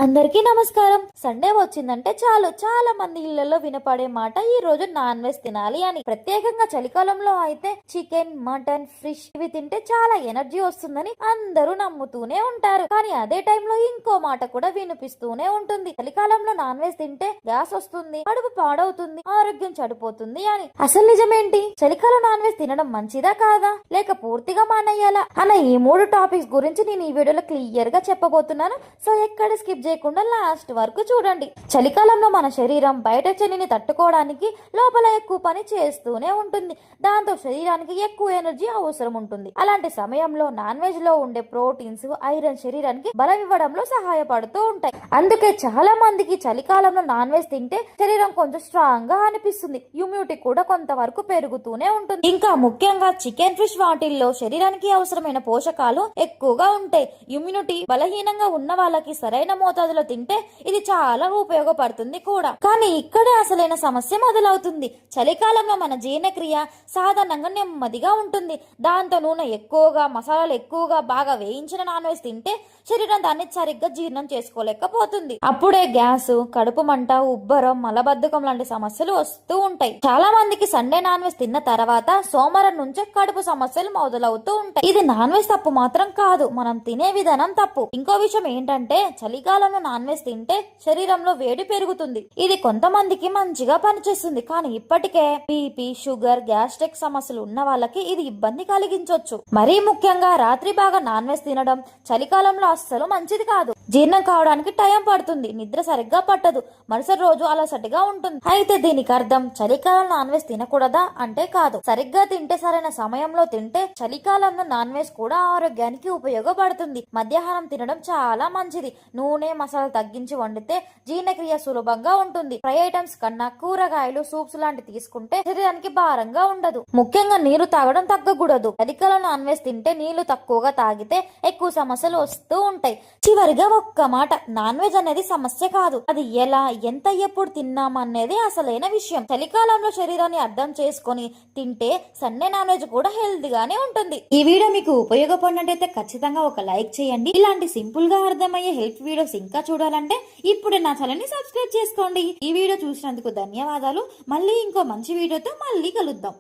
అందరికీ నమస్కారం. సండే వచ్చిందంటే చాలు చాలా మంది ఇళ్లలో వినపడే మాట ఈ రోజు నాన్ వెజ్ తినాలి అని. ప్రత్యేకంగా చలికాలంలో అయితే చికెన్, మటన్, ఫిష్ ఇవి తింటే చాలా ఎనర్జీ వస్తుందని అందరూ నమ్ముతూనే ఉంటారు. కానీ అదే టైంలో ఇంకో మాట కూడా వినిపిస్తూనే ఉంటుంది. చలికాలంలో నాన్ వెజ్ తింటే గ్యాస్ వస్తుంది, కడుపు పాడవుతుంది, ఆరోగ్యం చెడిపోతుంది అని. అసలు నిజమేంటి? చలికాలం నాన్ వెజ్ తినడం మంచిదా కాదా, లేక పూర్తిగా మానేయాలా అన్న ఈ మూడు టాపిక్స్ గురించి నేను ఈ వీడియోలో క్లియర్ గా చెప్పబోతున్నాను. సో ఎక్కడ స్కిప్ చేయకుండా లాస్ట్ వరకు చూడండి. చలికాలంలో మన శరీరం బయట చలిని తట్టుకోవడానికి లోపల ఎక్కువ పని చేస్తూనే ఉంటుంది. దాంతో శరీరానికి ఎక్కువ ఎనర్జీ అవసరం ఉంటుంది. అలాంటి సమయంలో నాన్ వెజ్ లో ఉండే ప్రోటీన్స్, ఐరన్ శరీరానికి బలం ఇవ్వడంలో సహాయపడుతూ ఉంటాయి. అందుకే చాలా మందికి చలికాలంలో నాన్ వెజ్ తింటే శరీరం కొంచెం స్ట్రాంగ్ గా అనిపిస్తుంది. ఇమ్యూనిటీ కూడా కొంతవరకు పెరుగుతూనే ఉంటుంది. ఇంకా ముఖ్యంగా చికెన్, ఫిష్ వాటిల్లో శరీరానికి అవసరమైన పోషకాలు ఎక్కువగా ఉంటాయి. ఇమ్యూనిటీ బలహీనంగా ఉన్న వాళ్ళకి సరైన మోతాదులో తింటే ఇది చాలా ఉపయోగపడుతుంది కూడా. కానీ ఇక్కడే అసలైన సమస్య మొదలవుతుంది. చలికాలంలో మన జీర్ణక్రియ సాధారణంగా నెమ్మదిగా ఉంటుంది. దాంతో నూనె ఎక్కువగా, మసాలాలు ఎక్కువగా, బాగా వేయించిన నాన్ వెజ్ తింటే శరీరం దాన్ని సరిగ్గా జీర్ణం చేసుకోలేకపోతుంది. అప్పుడే గ్యాస్, కడుపు మంట, ఉబ్బరం, మలబద్ధకం లాంటి సమస్యలు వస్తూ ఉంటాయి. చాలా మందికి సండే నాన్ వెజ్ తిన్న తర్వాత సోమవారం నుంచే కడుపు సమస్యలు మొదలవుతూ ఉంటాయి. ఇది నాన్ వెజ్ తప్పు మాత్రం కాదు, మనం తినే విధానం తప్పు. ఇంకో విషయం ఏంటంటే చలికాలంలో నాన్ వెజ్ తింటే శరీరంలో వేడి పెరుగుతుంది. ఇది కొంతమందికి మంచిగా పనిచేస్తుంది. కానీ ఇప్పటికే బీపీ, షుగర్, గ్యాస్ట్రిక్ సమస్యలు ఉన్న వాళ్ళకి ఇది ఇబ్బంది కలిగించవచ్చు. మరీ ముఖ్యంగా రాత్రి బాగా నాన్ వెజ్ తినడం చలికాలంలో అస్సలు మంచిది కాదు. జీర్ణం కావడానికి టైం పడుతుంది, నిద్ర సరిగ్గా పట్టదు, మరుసటి రోజు అలసటిగా ఉంటుంది. అయితే దీనికి అర్థం చలికాలం నాన్ వెజ్ తినకూడదా అంటే కాదు. సరిగ్గా తింటే, సరైన సమయంలో తింటే చలికాలంలో నాన్ వెజ్ కూడా ఆరోగ్యానికి ఉపయోగపడుతుంది. మధ్యాహ్నం తినడం చాలా మంచిది. నూనె, మసాలా తగ్గించి వండితే జీర్ణక్రియ సులభంగా ఉంటుంది. ఫ్రై ఐటమ్స్ కన్నా కూరగాయలు, సూప్స్ లాంటి తీసుకుంటే శరీరానికి భారంగా ఉండదు. ముఖ్యంగా నీరు తాగడం తగ్గకూడదు. చలికాలం నాన్ వెజ్ తింటే నీళ్లు తక్కువగా తాగితే ఎక్కువ సమస్యలు వస్తూ ఉంటాయి. చివరిగా ఒక్క మాట, నాన్ వెజ్ అనేది సమస్య కాదు, అది ఎలా, ఎంత, ఎప్పుడు తిన్నామనేది అసలైన విషయం. చలికాలంలో శరీరాన్ని అర్థం చేసుకొని తింటే సండే నాన్ వెజ్ కూడా హెల్తీగానే ఉంటుంది. ఈ వీడియో మీకు ఉపయోగపడినట్టయితే ఖచ్చితంగా ఒక లైక్ చేయండి. ఇలాంటి సింపుల్ గా అర్థమయ్యే హెల్ప్ వీడియోస్ ఇంకా చూడాలంటే ఇప్పుడే నా ఛానల్ ని సబ్స్క్రైబ్ చేసుకోండి. ఈ వీడియో చూసినందుకు ధన్యవాదాలు. మళ్ళీ ఇంకో మంచి వీడియోతో మళ్ళీ కలుద్దాం.